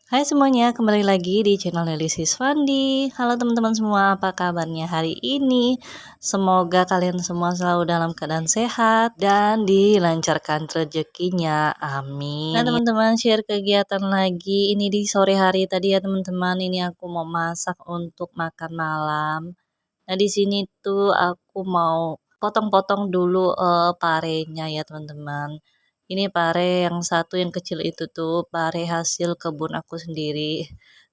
Hai semuanya, kembali lagi di channel Delisis Fandi. Halo teman-teman semua, apa kabarnya hari ini? Semoga kalian semua selalu dalam keadaan sehat dan dilancarkan rezekinya. Amin. Nah teman-teman, share kegiatan lagi. Ini di sore hari tadi ya teman-teman. Ini aku mau masak untuk makan malam. Nah di sini tuh aku mau potong-potong dulu parenya ya teman-teman. Ini pare yang satu yang kecil itu tuh pare hasil kebun aku sendiri.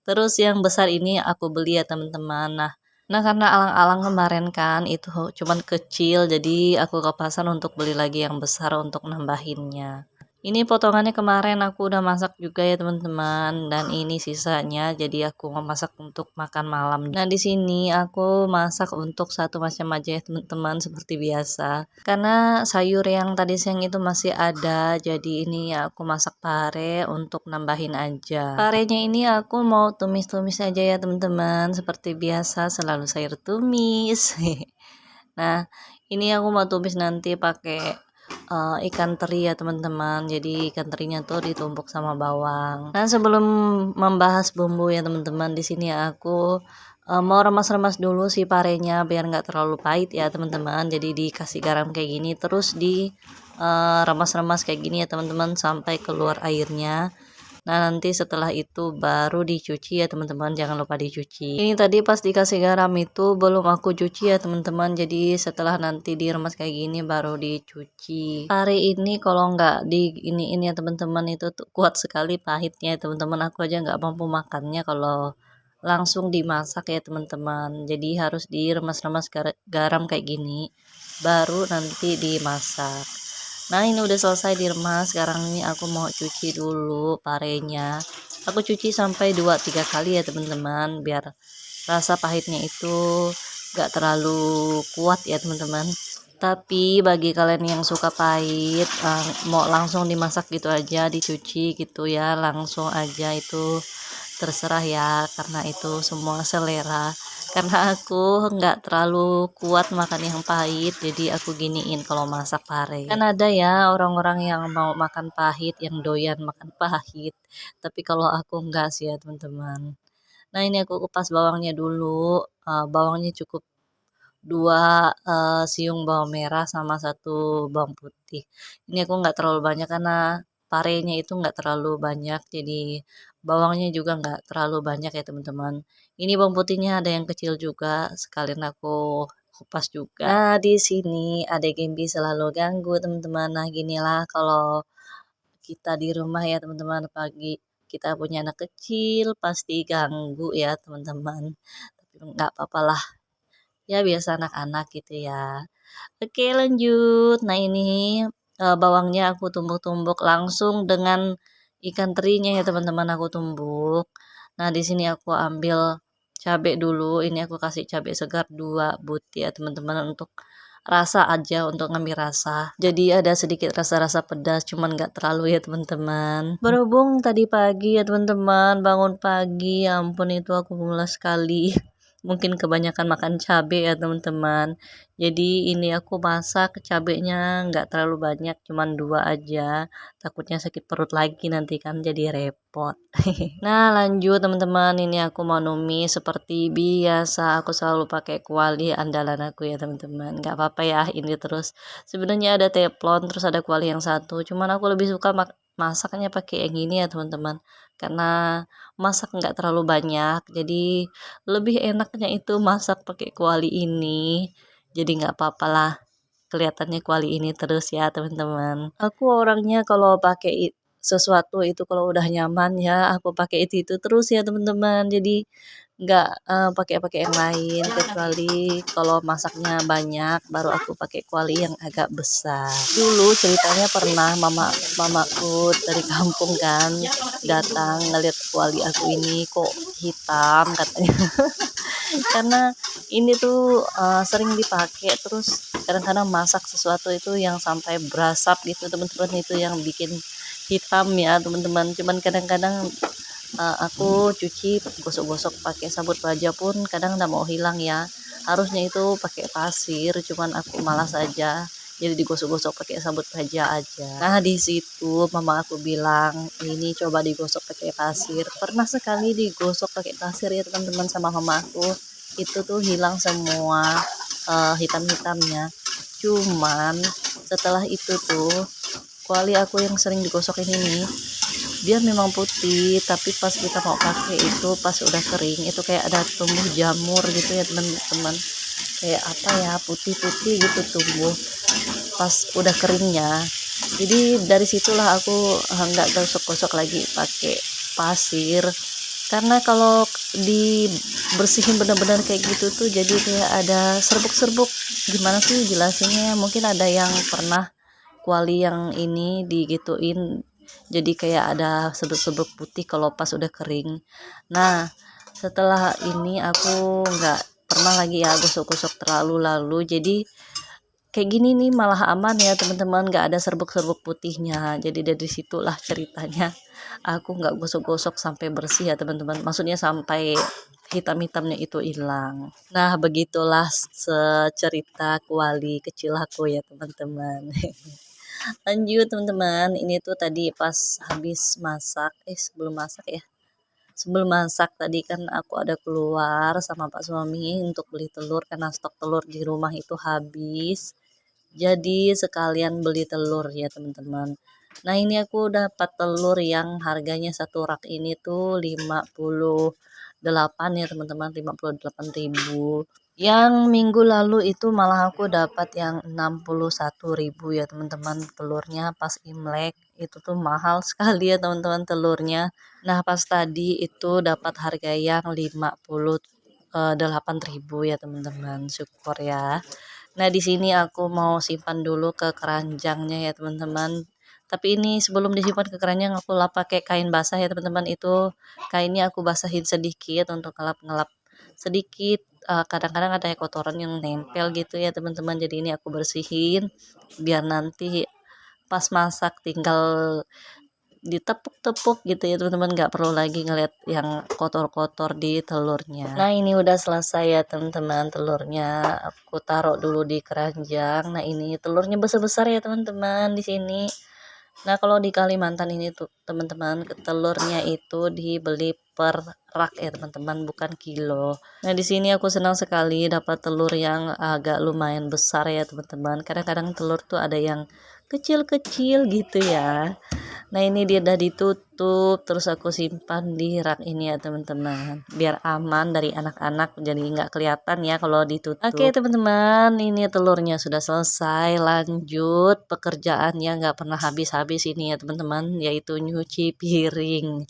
Terus yang besar ini aku beli ya teman-teman. Nah karena alang-alang kemarin kan itu cuman kecil, jadi aku ke pasar untuk beli lagi yang besar untuk nambahinnya. Ini potongannya kemarin aku udah masak juga ya teman-teman, dan ini sisanya jadi aku mau masak untuk makan malam. Nah di sini aku masak untuk satu macam aja ya teman-teman seperti biasa. Karena sayur yang tadi siang itu masih ada, jadi ini aku masak pare untuk nambahin aja. Parenya ini aku mau tumis-tumis aja ya teman-teman, seperti biasa selalu sayur tumis. Nah, ini aku mau tumis nanti pakai ikan teri ya teman-teman. Jadi ikan terinya tuh ditumbuk sama bawang. Nah, sebelum membahas bumbu ya teman-teman, di sini aku mau remas-remas dulu si parenya biar nggak terlalu pahit ya teman-teman. Jadi dikasih garam kayak gini, terus di remas-remas kayak gini ya teman-teman sampai keluar airnya. Nah, nanti setelah itu baru dicuci ya teman-teman, jangan lupa dicuci. Ini tadi pas dikasih garam itu belum aku cuci ya teman-teman, jadi setelah nanti diremas kayak gini baru dicuci. Pare ini kalau nggak di ini ya teman-teman itu tuh kuat sekali pahitnya ya teman-teman, aku aja nggak mampu makannya kalau langsung dimasak ya teman-teman. Jadi harus diremas-remas garam kayak gini, baru nanti dimasak. Nah ini udah selesai diremas, sekarang ini aku mau cuci dulu parenya. Aku cuci sampai 2-3 kali ya teman-teman, biar rasa pahitnya itu gak terlalu kuat ya teman-teman. Tapi bagi kalian yang suka pahit, mau langsung dimasak gitu aja, dicuci gitu ya, langsung aja itu terserah ya, karena itu semua selera. Karena aku nggak terlalu kuat makan yang pahit, jadi aku giniin kalau masak pare. Kan ada ya orang-orang yang mau makan pahit, yang doyan makan pahit, tapi kalau aku enggak sih ya teman-teman. Nah ini aku kupas bawangnya dulu. Bawangnya cukup 2 siung bawang merah sama 1 bawang putih. Ini aku nggak terlalu banyak karena parenya itu nggak terlalu banyak, jadi bawangnya juga nggak terlalu banyak ya teman-teman. Ini bawang putihnya ada yang kecil juga, sekalian aku kupas juga. Nah di sini ada Gembi selalu ganggu teman-teman. Nah ginilah kalau kita di rumah ya teman-teman, pagi kita punya anak kecil pasti ganggu ya teman-teman. Tapi nggak apa-apa lah, ya biasa anak-anak gitu ya. Oke lanjut. Nah ini bawangnya aku tumbuk-tumbuk langsung dengan ikan terinya ya teman-teman, aku tumbuk. Nah di sini aku ambil cabai dulu. Ini aku kasih cabai segar 2 butir ya teman-teman, untuk rasa aja, untuk ngambil rasa. Jadi ada sedikit rasa-rasa pedas, cuman nggak terlalu ya teman-teman. Berhubung tadi pagi ya teman-teman, bangun pagi, ya ampun itu aku mulas sekali. Mungkin kebanyakan makan cabai ya teman-teman. Jadi ini aku masak cabenya nggak terlalu banyak, cuman 2 aja. Takutnya sakit perut lagi nanti kan, jadi repot. Nah lanjut teman-teman, ini aku mau numis seperti biasa. Aku selalu pakai kuali andalan aku ya teman-teman. Nggak apa-apa ya ini terus. Sebenarnya ada teflon, terus ada kuali yang satu. Cuman aku lebih suka masaknya pakai yang ini ya teman-teman. Karena masak nggak terlalu banyak, jadi lebih enaknya itu masak pakai kuali ini. Jadi nggak apa-apa lah kelihatannya kuali ini terus ya teman-teman. Aku orangnya kalau pakai sesuatu itu kalau udah nyaman ya aku pakai itu terus ya teman-teman. Jadi nggak pakai yang lain, kecuali kalau masaknya banyak baru aku pakai kuali yang agak besar. Dulu ceritanya pernah mamaku dari kampung kan datang ngeliat kuali aku ini kok hitam katanya. Karena ini tuh sering dipakai, terus kadang-kadang masak sesuatu itu yang sampai berasap gitu teman-teman, itu yang bikin hitam ya teman-teman. Cuman kadang-kadang aku cuci gosok-gosok pakai sabut baja pun kadang nggak mau hilang ya, harusnya itu pakai pasir, cuman aku malas aja. jadi digosok-gosok pakai sabut baja aja. Nah di situ mama aku bilang ini coba digosok pakai pasir. Pernah sekali digosok pakai pasir ya teman-teman sama mama aku, itu tuh hilang semua hitam-hitamnya. Cuman setelah itu tuh kuali aku yang sering digosok ini nih, dia memang putih tapi pas kita mau pakai itu pas udah kering itu kayak ada tumbuh jamur gitu ya teman-teman, kayak apa ya, putih-putih gitu tumbuh pas udah keringnya. Jadi dari situlah aku nggak gosok-gosok lagi pakai pasir, karena kalau dibersihin benar-benar kayak gitu tuh jadi kayak ada serbuk-serbuk. Gimana sih jelasinnya, mungkin ada yang pernah kuali yang ini digituin jadi kayak ada serbuk-serbuk putih kalau pas udah kering. Nah setelah ini aku nggak pernah lagi ya gosok-gosok terlalu lalu, jadi kayak gini nih malah aman ya teman-teman, nggak ada serbuk-serbuk putihnya. Jadi dari situlah ceritanya aku nggak gosok-gosok sampai bersih ya teman-teman, maksudnya sampai hitam-hitamnya itu hilang. Nah begitulah secerita kuali kecil aku ya teman-teman. Lanjut teman-teman, ini tuh tadi pas habis masak, sebelum masak tadi kan aku ada keluar sama Pak suami untuk beli telur karena stok telur di rumah itu habis. Jadi sekalian beli telur ya teman-teman. Nah ini aku dapat telur yang harganya satu rak ini tuh 58 ya teman-teman, 58.000. Yang minggu lalu itu malah aku dapat yang 61.000 ya teman-teman, telurnya pas Imlek. Itu tuh mahal sekali ya teman-teman telurnya. Nah pas tadi itu dapat harga yang 58.000 ya teman-teman, syukur ya. Nah di sini aku mau simpan dulu ke keranjangnya ya teman-teman. Tapi ini sebelum disimpan ke keranjang aku lap pakai kain basah ya teman-teman. Itu kainnya aku basahin sedikit untuk ngelap-ngelap sedikit. Kadang-kadang ada kotoran yang nempel gitu ya teman-teman. Jadi ini aku bersihin biar nanti pas masak tinggal ditepuk-tepuk gitu ya teman-teman, nggak perlu lagi ngeliat yang kotor-kotor di telurnya. Nah ini udah selesai ya teman-teman, telurnya aku taruh dulu di keranjang. Nah ini telurnya besar-besar ya teman-teman di sini. Nah kalau di Kalimantan ini tuh teman-teman, telurnya itu dibeli per rak ya teman-teman, bukan kilo. Nah di sini aku senang sekali dapat telur yang agak lumayan besar ya teman-teman. Kadang-kadang telur tuh ada yang kecil-kecil gitu ya. Nah ini dia udah ditutup, terus aku simpan di rak ini ya teman-teman, biar aman dari anak-anak, jadi nggak kelihatan ya kalau ditutup. Oke teman-teman, ini telurnya sudah selesai. Lanjut pekerjaannya nggak pernah habis-habis ini ya teman-teman, yaitu nyuci piring.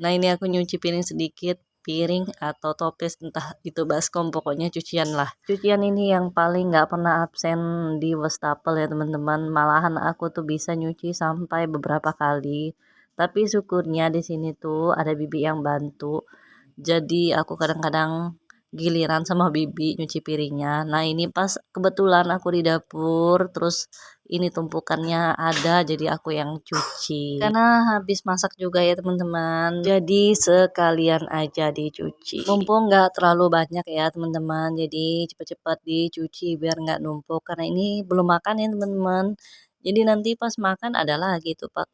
Nah ini aku nyuci piring sedikit, piring atau toples entah itu baskom, pokoknya cucian lah. Cucian ini yang paling nggak pernah absen di wastafel ya teman-teman, malahan aku tuh bisa nyuci sampai beberapa kali. Tapi syukurnya di sini tuh ada bibi yang bantu, jadi aku kadang-kadang giliran sama bibi nyuci piringnya. Nah ini pas kebetulan aku di dapur, terus ini tumpukannya ada, jadi aku yang cuci. Karena habis masak juga ya teman-teman, jadi sekalian aja dicuci. Mumpung nggak terlalu banyak ya teman-teman, jadi cepet-cepet dicuci biar nggak numpuk. Karena ini belum makan ya teman-teman. Jadi nanti pas makan adalah gitu pak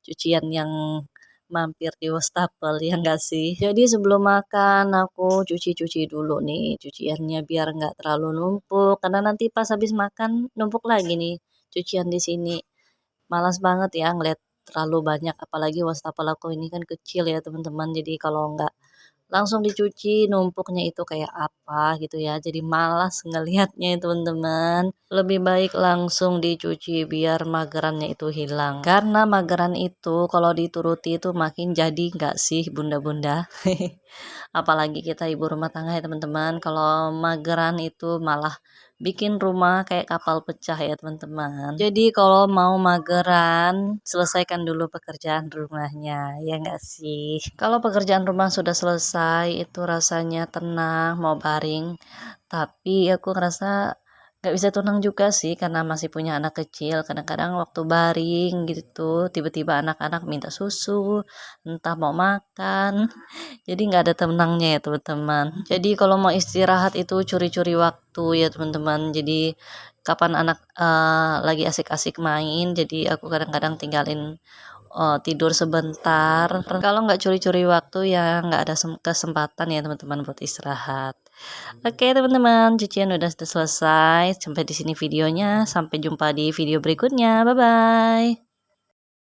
cucian yang mampir di wastafel ya enggak sih. Jadi sebelum makan aku cuci-cuci dulu nih cuciannya biar nggak terlalu numpuk, karena nanti pas habis makan numpuk lagi nih cucian di sini. Malas banget ya ngeliat terlalu banyak, apalagi wastafel aku ini kan kecil ya teman-teman. Jadi kalau nggak langsung dicuci numpuknya itu kayak apa gitu ya, jadi malas ngelihatnya ya teman-teman. Lebih baik langsung dicuci biar magerannya itu hilang, karena mageran itu kalau dituruti itu makin jadi nggak sih bunda-bunda. Apalagi kita ibu rumah tangga ya teman-teman, kalau mageran itu malah bikin rumah kayak kapal pecah ya teman-teman. Jadi kalau mau mageran, selesaikan dulu pekerjaan rumahnya, ya enggak sih? Kalau pekerjaan rumah sudah selesai, itu rasanya tenang, mau baring. Tapi aku ngerasa Nggak bisa tenang juga sih karena masih punya anak kecil. Kadang-kadang waktu baring gitu, tiba-tiba anak-anak minta susu, entah mau makan. Jadi nggak ada tenangnya ya teman-teman. Jadi kalau mau istirahat itu curi-curi waktu ya teman-teman. Jadi kapan anak lagi asik-asik main, jadi aku kadang-kadang tinggalin tidur sebentar. Kalau nggak curi-curi waktu ya nggak ada kesempatan ya teman-teman buat istirahat. Oke teman-teman, cucian udah selesai. Sampai di sini videonya. Sampai jumpa di video berikutnya. Bye bye.